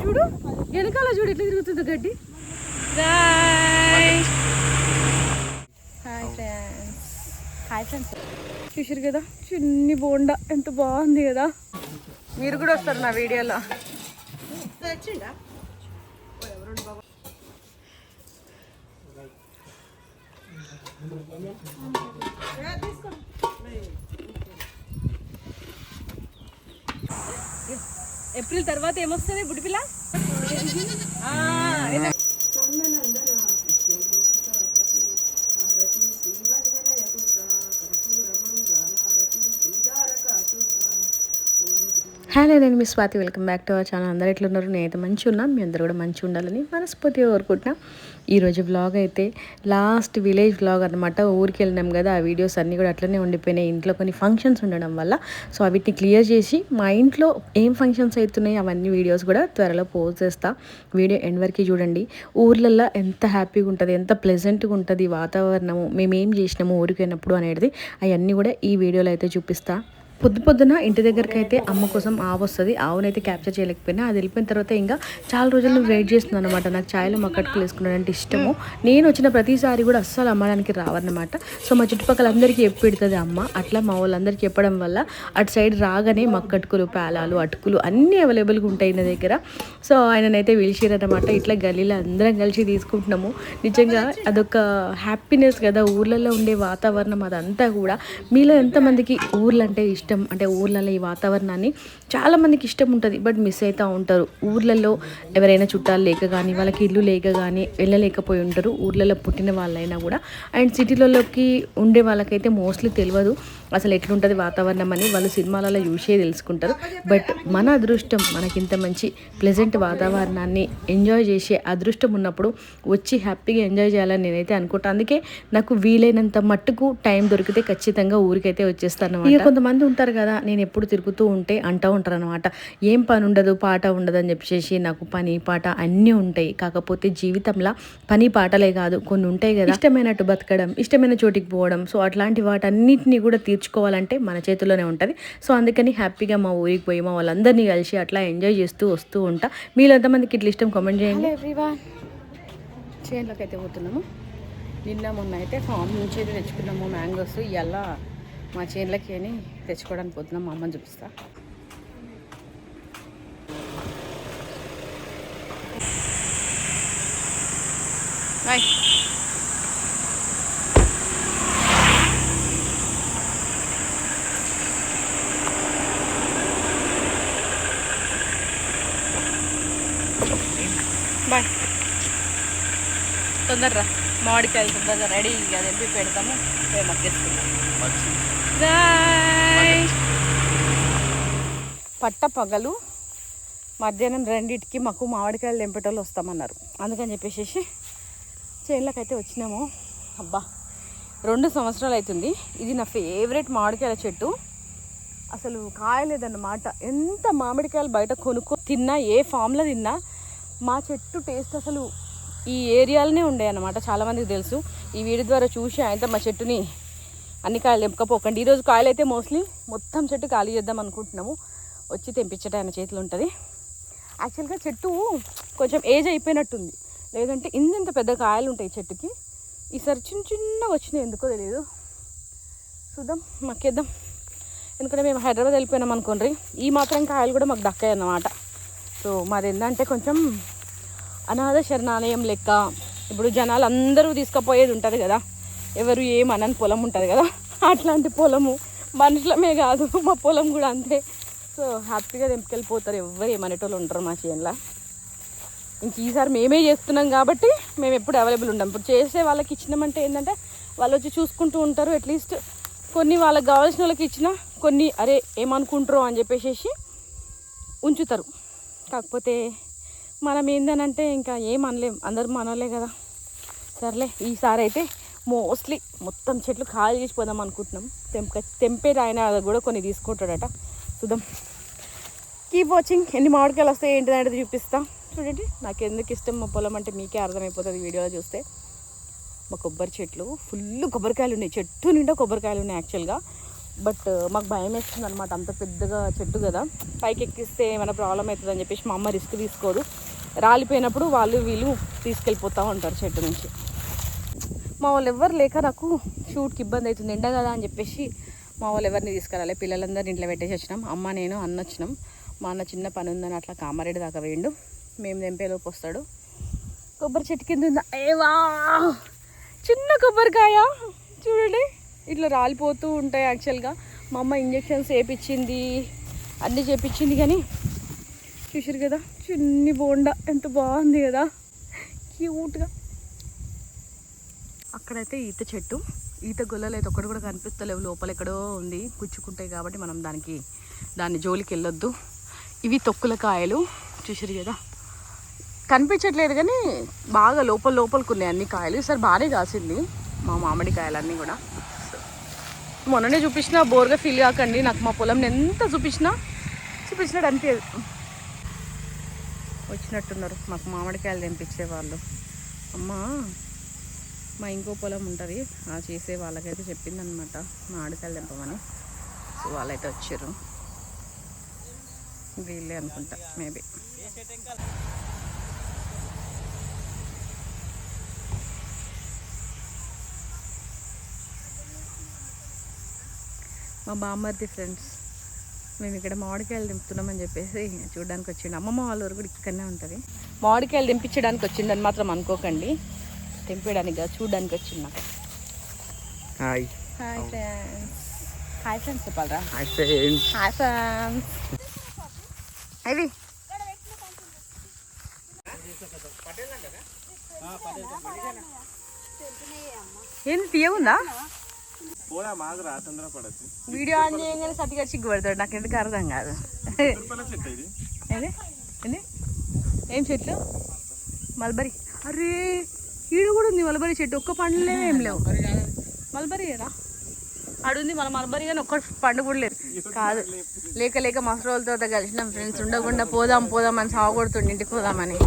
చూడు వెనకాల చూడు ఎట్లా తిరుగుతుందో గడ్డి. హాయ్ ఫ్రెండ్స్, చూసారు కదా చిన్ని బోండా ఎంత బాగుంది కదా. మీరు కూడా వస్తారు నా వీడియోలో. ఏప్రిల్ తర్వాత ఏమొస్తుంది బుడిపిల్ల? హలో, నేను మీ Swathi. Welcome back to our channel. అందరు ఎట్లున్నారు? నేనైతే మంచిగా ఉన్నాను. మీ అందరు కూడా మంచిగా ఉండాలని మనస్ఫూర్తిగా కోరుకుంటున్నా. ఈరోజు వ్లాగ్ అయితే లాస్ట్ విలేజ్ వ్లాగ్ అనమాట. ఊరికి వెళ్ళినాం కదా, ఆ వీడియోస్ అన్నీ కూడా అట్లనే ఉండిపోయినాయి. ఇంట్లో కొన్ని ఫంక్షన్స్ ఉండడం వల్ల సో వీటిని క్లియర్ చేసి మా ఇంట్లో ఏం ఫంక్షన్స్ అవుతున్నాయి అవన్నీ వీడియోస్ కూడా త్వరలో పోస్ట్ చేస్తా. వీడియో ఎండ్ వరకు చూడండి. ఊర్లల్లో ఎంత హ్యాపీగా ఉంటుంది, ఎంత ప్లెజెంట్గా ఉంటుంది వాతావరణము, మేము ఏం చేసినాము ఊరికి వెళ్ళినప్పుడు అనేది అవన్నీ కూడా ఈ వీడియోలో అయితే చూపిస్తా. పొద్దున ఇంటి దగ్గరికి అయితే అమ్మ కోసం ఆవు వస్తుంది. ఆవునైతే క్యాప్చర్ చేయలేకపోయినా, అది వెళ్ళిపోయిన తర్వాత ఇంకా చాలా రోజులు వెయిట్ చేస్తున్నాను అనమాట. నాకు ఛాయలో మక్కట్టుకులు వేసుకున్నాడంటే ఇష్టము. నేను వచ్చిన ప్రతిసారి కూడా అస్సలు అమ్మడానికి రావన్నమాట. సో మా చుట్టుపక్కల అందరికీ పెడుతుంది అమ్మ. అట్లా మా వాళ్ళందరికీ చెప్పడం వల్ల అటు సైడ్ రాగానే మక్కట్టుకులు, పేలాలు, అటుకులు అన్నీ అవైలబుల్గా ఉంటాయి నా దగ్గర. సో ఆయననైతే పిలిచిరన్నమాట. ఇట్లా గల్లీలో అందరం కలిసి తీసుకుంటున్నాము. నిజంగా అదొక హ్యాపీనెస్ కదా, ఊర్లలో ఉండే వాతావరణం అదంతా కూడా. మీలో ఎంతమందికి ఊర్లు అంటే ఇష్టం? అంటే ఊర్లలో ఈ వాతావరణాన్ని చాలామందికి ఇష్టం ఉంటుంది, బట్ మిస్ అవుతూ ఉంటారు. ఊర్లలో ఎవరైనా చుట్టాలు లేక కానీ, వాళ్ళకి ఇల్లు లేక కానీ వెళ్ళలేకపోయి ఉంటారు, ఊర్లలో పుట్టిన వాళ్ళైనా కూడా. అండ్ సిటీలలోకి ఉండే వాళ్ళకైతే మోస్ట్లీ తెలియదు అసలు ఎట్లుంటుంది వాతావరణం అని. వాళ్ళు సినిమాలలో చూసే తెలుసుకుంటారు. బట్ మన అదృష్టం, మనకింత మంచి ప్లెజెంట్ వాతావరణాన్ని ఎంజాయ్ చేసే అదృష్టం ఉన్నప్పుడు వచ్చి హ్యాపీగా ఎంజాయ్ చేయాలని నేనైతే అనుకుంటాను. అందుకే నాకు వీలైనంత మట్టుకు టైం దొరికితే ఖచ్చితంగా ఊరికైతే వచ్చేస్తాను. ఇక కొంతమంది ఉంటారు కదా, నేను ఎప్పుడు తిరుగుతూ ఉంటే అంటూ ఉంటారు అనమాట, ఏం పని ఉండదు పాట ఉండదు అని చెప్పేసి. నాకు పని పాట అన్నీ ఉంటాయి, కాకపోతే జీవితంలో పని పాటలే కాదు కొన్ని ఉంటాయి కదా, ఇష్టమైనట్టు బతకడం, ఇష్టమైన చోటికి పోవడం. సో అట్లాంటి వాటన్నిటిని కూడా తీర్చుకోవాలంటే మన చేతిలోనే ఉంటుంది. సో అందుకని హ్యాపీగా మా ఊరికి పోయి మా వాళ్ళందరినీ కలిసి అట్లా ఎంజాయ్ చేస్తూ వస్తూ ఉంటా. మీలో ఎంతమందికి ఇట్లా ఇష్టం కామెంట్ చేయండి. ఎవ్రీవన్, చేనులోకి అయితే పోతున్నాము. నిన్న మొన్న అయితే ఫామ్ నుంచి అయితే తెచ్చుకున్నాము మ్యాంగోస్. ఇవాళ మా చేనులకి అని తెచ్చుకోవడానికి పోతున్నాం. మా అమ్మని చూపిస్తా. బాయ్. బాయ్. తొందరరా, మామిడికాయలు తొందరగా రెడీ. అది ఎంపి పెడతాము, మక్కేసుకుంటాం. పట్ట పగలు మధ్యాహ్నం 2ంటికి మాకు మామిడికాయలు తెంపేటోళ్ళు వస్తామన్నారు. అందుకని చెప్పేసి చేనులకు అయితే వచ్చినాము. అబ్బా 2 సంవత్సరాలు అవుతుంది. ఇది నా ఫేవరెట్ మామిడికాయల చెట్టు. అసలు కాయలేదన్నమాట. ఎంత మామిడికాయలు బయట కొనుక్కో తిన్నా, ఏ ఫామ్లో తిన్నా మా చెట్టు టేస్ట్ అసలు ఈ ఏరియాలోనే ఉండే అన్నమాట. చాలామందికి తెలుసు. ఈ వీడియో ద్వారా చూసి అయితే మా చెట్టుని అన్ని కాయలు తెంపకపోకండి. ఈరోజు కాయలు అయితే మోస్ట్లీ మొత్తం చెట్టు ఖాళీ చేద్దాం అనుకుంటున్నాము. వచ్చి తెంపించడం ఆయన చేతిలో ఉంటుంది. యాక్చువల్గా చెట్టు కొంచెం ఏజ్ అయిపోయినట్టుంది, లేదంటే ఇంత పెద్ద కాయలు ఉంటాయి చెట్టుకి. ఈసారి చిన్నగా వచ్చినాయి, ఎందుకో తెలియదు. చూద్దాం, మక్కేద్దాం. ఎందుకంటే మేము హైదరాబాద్ వెళ్ళిపోయినాం అనుకోండి, ఈ మాత్రం కాయలు కూడా మాకు దక్కాయి అన్నమాట. సో మాది ఏంటంటే కొంచెం అనాథ శరణాలయం లెక్క. ఇప్పుడు జనాలు అందరూ తీసుకుపోయేది ఉంటుంది కదా, ఎవరు ఏమనని పొలం ఉంటుంది కదా, అట్లాంటి పొలము. మనుషులమే కాదు, మా పొలం కూడా అంతే. సో హ్యాపీగా తెంపుకెళ్ళిపోతారు, ఎవరు ఏమనేటోళ్ళు ఉంటారు మా చేనులో. ఇంక ఈసారి మేమే చేస్తున్నాం కాబట్టి మేము ఎప్పుడు అవైలబుల్ ఉంటాం. ఇప్పుడు చేసే వాళ్ళకి ఇచ్చినామంటే ఏంటంటే వాళ్ళు వచ్చి చూసుకుంటూ ఉంటారు. అట్లీస్ట్ కొన్ని వాళ్ళకి కావాల్సిన వాళ్ళకి ఇచ్చినా, కొన్ని అరే ఏమనుకుంటారో అని చెప్పేసి ఉంచుతారు. కాకపోతే మనం ఏందనంటే ఇంకా ఏమనలేం, అందరూ మనలే కదా. సర్లే, ఈసారి అయితే మోస్ట్లీ మొత్తం చెట్లు ఖాళీ చేసిపోదాం అనుకుంటున్నాం. తెంపేది ఆయన కూడా కొన్ని తీసుకుంటాడట. చూద్దాం. Keep watching. ఎన్ని మామిడికాయలు వస్తాయి ఏంటిదంటే చూపిస్తా. చూడండి, నాకు ఎందుకు ఇష్టం మా పొలం అంటే మీకే అర్థమైపోతుంది వీడియోలో చూస్తే. మా కొబ్బరి చెట్లు ఫుల్ కొబ్బరికాయలు ఉన్నాయి, చెట్టు నిండా కొబ్బరికాయలు ఉన్నాయి. యాక్చువల్గా బట్ మాకు భయం వేస్తుంది అనమాట, అంత పెద్దగా చెట్టు కదా, పైకి ఎక్కిస్తే ఏమైనా ప్రాబ్లం అవుతుందని చెప్పేసి మా అమ్మ రిస్క్ తీసుకోదు. రాలిపోయినప్పుడు వాళ్ళు వీళ్ళు తీసుకెళ్ళిపోతూ ఉంటారు చెట్టు నుంచి. మా వాళ్ళు ఎవరు లేక నాకు షూట్కి ఇబ్బంది అవుతుంది, ఎండ కదా అని చెప్పేసి మా వాళ్ళు ఎవరిని తీసుకురాలి. పిల్లలందరూ ఇంట్లో పెట్టేసి వచ్చినాం, అమ్మ నేను అన్న వచ్చినాం. మా అన్న చిన్న పని ఉందని అట్లా కామారెడ్డి దాకా వేయండు, మేము తెంపేలోపు వస్తాడు. కొబ్బరి చెట్టు కింద ఉందా, ఏవా చిన్న కొబ్బరికాయ చూడండి, ఇట్లా రాలిపోతూ ఉంటాయి. యాక్చువల్గా మా అమ్మ ఇంజెక్షన్స్ వేయించింది, అన్నీ చేపించింది, కానీ చూసారు కదా చిన్ని బోండా ఎంత బాగుంది కదా, క్యూట్గా. అక్కడైతే ఈత చెట్టు, ఈత గొల్లలు అయితే ఒక్కటి కూడా కనిపిస్తలేవు, లోపల ఎక్కడో ఉంది, గుచ్చుకుంటాయి కాబట్టి మనం దాన్ని జోలికి వెళ్ళొద్దు. ఇవి తొక్కుల కాయలు చూసారు కదా, కనిపించట్లేదు కానీ బాగా లోపలికి ఉన్నాయి అన్ని కాయలు. ఈసారి బాగానే కాసింది మా మామిడి కాయలన్నీ కూడా. మొన్ననే చూపించిన, బోర్గా ఫీల్ కాకండి, నాకు మా పొలం ఎంత చూపించినట్టు అనిపించదు. వచ్చినట్టున్నారు మాకు మామిడికాయలు తెంపించే వాళ్ళు. అమ్మ మా ఇంకో పొలం ఉంటుంది, ఆ చేసే వాళ్ళకైతే చెప్పిందనమాట మామిడికాయలు తెంపమని. సో వాళ్ళైతే వచ్చారు, వీళ్ళే అనుకుంటా మేబీ. మా బామ్మర్ది ఫ్రెండ్స్, మేము ఇక్కడ మామిడికాయలు దింపుతున్నామని చెప్పేసి చూడడానికి వచ్చిండు. అమ్మమ్మ వాళ్ళ ఊరు కూడా ఇక్కడనే ఉంటుంది. మామిడికాయలు దింపించడానికి వచ్చిందని మాత్రం అనుకోకండి, తెంపేయడానికి కాదు, చూడడానికి వచ్చింది. Hi hi friends, hi friends చెప్పాలరా, హాయ్ ఫ్రెండ్స్, హాయ్ ఫ్రెండ్స్. అవి ఏంది తీయగుందా? వీడియో ఆన్ చేయగానే సర్టిఫికేట్ సిగ్గుపడతాడు, నాకు ఎందుకు అర్థం కాదు. ఏం చెట్లు? మల్బరీ. అరే ఈడు కూడా ఉంది మల్బరీ చెట్టు, ఒక్క పండ్లే ఏం లేవు. మల్బరీ ఏనా ఆడుంది, మన మల్బరీ కానీ ఒక్క పండు కూడా లేదు. కాదు, లేక మసరోళ్ళతో కలిసినాం ఫ్రెండ్స్, ఉండకుండా పోదాం అని సాగొడుతుండే, ఇంటికి పోదామని.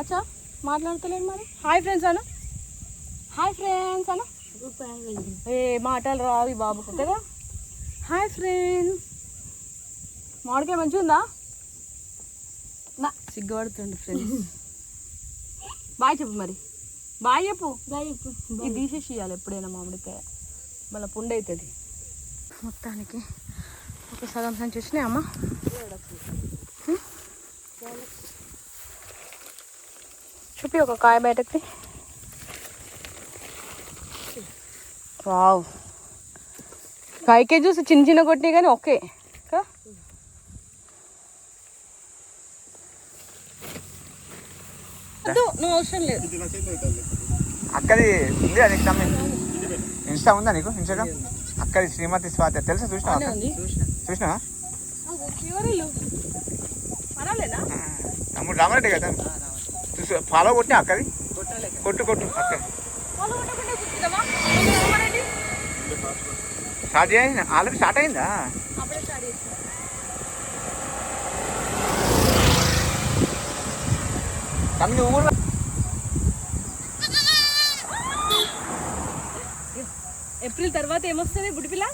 అచ్చా మాట్లాడతలేదు మరి. హాయ్ ఫ్రెండ్స్ అను, హాయ్ ఫ్రెండ్స్ అను. ఏ మాటలు రావి బాబుకు కదా. హాయ్ ఫ్రెండ్స్, మామిడికాయ మంచిగా ఉందా? నా సిగ్గుపడుతుంది ఫ్రెండ్స్. బాయ్ చెప్పు మరి, బాయ్ చెప్పు. ఇది తీసేసి ఇవ్వాలి ఎప్పుడైనా మామిడికాయ, మళ్ళీ పుండు అవుతుంది. మొత్తానికి ఒక సగం సంచి వచ్చినాయి అమ్మ. చూపి ఒక కాయ బయటకి. వావ్, కాయకే చూసి చిన్న కొట్టినాయి కానీ ఓకే. నువ్వు అవసరం లేదు. అక్కడి ఉంది అది ఇన్స్టా ఉందా నీకు? ఇన్స్టాగ్రామ్ అక్కడి శ్రీమతి స్వాతి తెలుసా? చూసినావా? తమ్ముడు రామారెడ్డి కదా, ఫాలో కొట్టినా అక్కడి కొట్టు అక్క స్టార్ట్ చేయండి, ఆల్రెడీ స్టార్ట్ అయిందా? తమ్ముడు ఊరు ఏప్రిల్ తర్వాత ఏమొస్తుంది బుడిపిల్ల?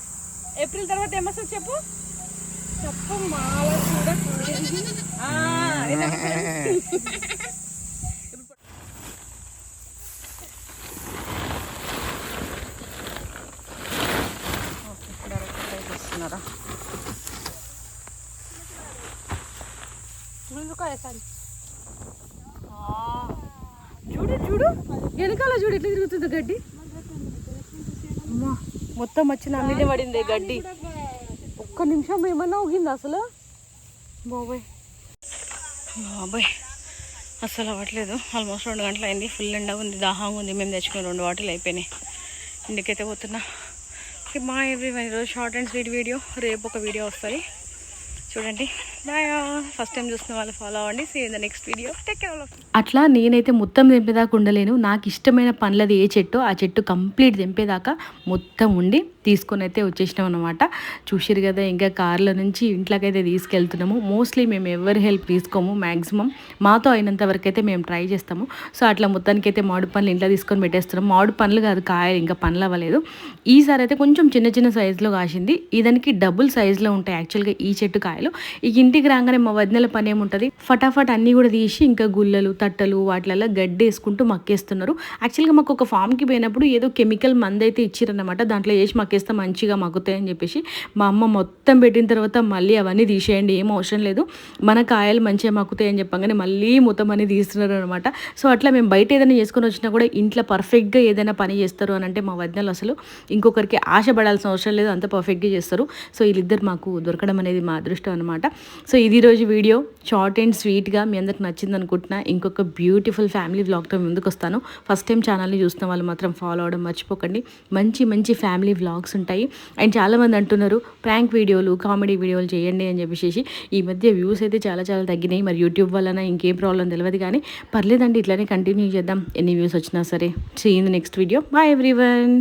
ఏప్రిల్ తర్వాత ఏమొస్తుంది చెప్పు మాల కూడా. చూడు వెనకాల చూడు ఎట్లా తిరుగుతుంది గడ్డి. అమ్మా మొత్తం వచ్చి నా మీదే పడింది గడ్డి. ఒక్క నిమిషం ఏమన్నా ఊగింది అసలు? బాబాయ్ అసలు అవ్వట్లేదు. ఆల్మోస్ట్ 2 గంటలు అయింది, ఫుల్ ఎండ ఉంది, దాహంగా ఉంది. మేము తెచ్చుకున్న 2 బాటిల్ అయిపోయినాయి, ఇంటికైతే పోతున్నా. మా ఎవ్రీవన్ ఈరోజు షార్ట్ అండ్ స్వీట్ వీడియో, రేపు ఒక వీడియో వస్తుంది చూడండి. బాయ్. ఫస్ట్ టైం చూస్తున్న వాళ్ళు ఫాలో అవ్వండి. See in the next video. Take care all. అట్లా నేనైతే మొత్తం తెంపేదాకా ఉండలేను. నాకు ఇష్టమైన పండ్లది ఏ చెట్టు ఆ చెట్టు కంప్లీట్ తెంపేదాకా మొత్తం ఉండి తీసుకొని అయితే వచ్చేసినాం అనమాట. చూసిరు కదా, ఇంకా కార్లో నుంచి ఇంట్లోకైతే తీసుకెళ్తున్నాము. మోస్ట్లీ మేము ఎవరి హెల్ప్ తీసుకోము, మ్యాక్సిమం మాతో అయినంత వరకు అయితే మేము ట్రై చేస్తాము. సో అట్లా మొత్తానికి అయితే మామిడి పండ్లు ఇంట్లో తీసుకొని పెట్టేస్తున్నాం. మామిడి పండ్లు కాదు, కాయలు ఇంకా పండ్లు అవ్వలేదు. ఈసారి అయితే కొంచెం చిన్న చిన్న సైజులో కాసింది. ఇదానికి డబుల్ సైజులో ఉంటాయి యాక్చువల్గా ఈ చెట్టు కాయలు. ఇక ఇంటికి రాగానే మా వదినల పని ఏముంటుంది, ఫటాఫట్ అన్నీ కూడా తీసి ఇంకా గుల్లలు తట్టలు వాటిలలో గడ్డి వేసుకుంటూ మక్కేస్తున్నారు. యాక్చువల్గా మాకు ఒక ఫామ్కి పోయినప్పుడు ఏదో కెమికల్ మందు అయితే ఇచ్చిరన్నమాట, దాంట్లో వేసి మక్కేస్తే మంచిగా మగ్గుతాయి అని చెప్పేసి మా అమ్మ మొత్తం పెట్టిన తర్వాత మళ్ళీ అవన్నీ తీసేయండి, ఏం అవసరం లేదు, మన కాయలు మంచిగా మక్కుతాయి అని చెప్పగానే మళ్ళీ మొత్తం అన్ని తీస్తున్నారు అనమాట. సో అట్లా మేము బయట ఏదైనా చేసుకొని వచ్చినా కూడా ఇంట్లో పర్ఫెక్ట్గా ఏదైనా పని చేస్తారు అని అంటే మా వదినలు అసలు ఇంకొకరికి ఆశపడాల్సిన అవసరం లేదు, అంత పర్ఫెక్ట్గా చేస్తారు. సో వీళ్ళిద్దరు మాకు దొరకడం అనేది మా అదృష్టం అనమాట. సో ఇది రోజు వీడియో షార్ట్ అండ్ స్వీట్గా మీ అందరికి నచ్చింది అనుకుంటున్నా. ఇంకొక బ్యూటిఫుల్ ఫ్యామిలీ వ్లాగ్తో ముందుకు వస్తాను. ఫస్ట్ టైం ఛానల్ని చూస్తున్న వాళ్ళు మాత్రం ఫాలో అవడం మర్చిపోకండి. మంచి మంచి ఫ్యామిలీ వ్లాగ్స్ ఉంటాయి. అండ్ చాలామంది అంటున్నారు ప్రాంక్ వీడియోలు, కామెడీ వీడియోలు చేయండి అని చెప్పేసి. ఈ మధ్య వ్యూస్ అయితే చాలా చాలా తగ్గినాయి. మరి యూట్యూబ్ వలన ఇంకేం ప్రాబ్లం తెలియదు, కానీ పర్లేదండి, ఇట్లానే కంటిన్యూ చేద్దాం ఎన్ని వ్యూస్ వచ్చినా సరే. See in the next video. Bye everyone.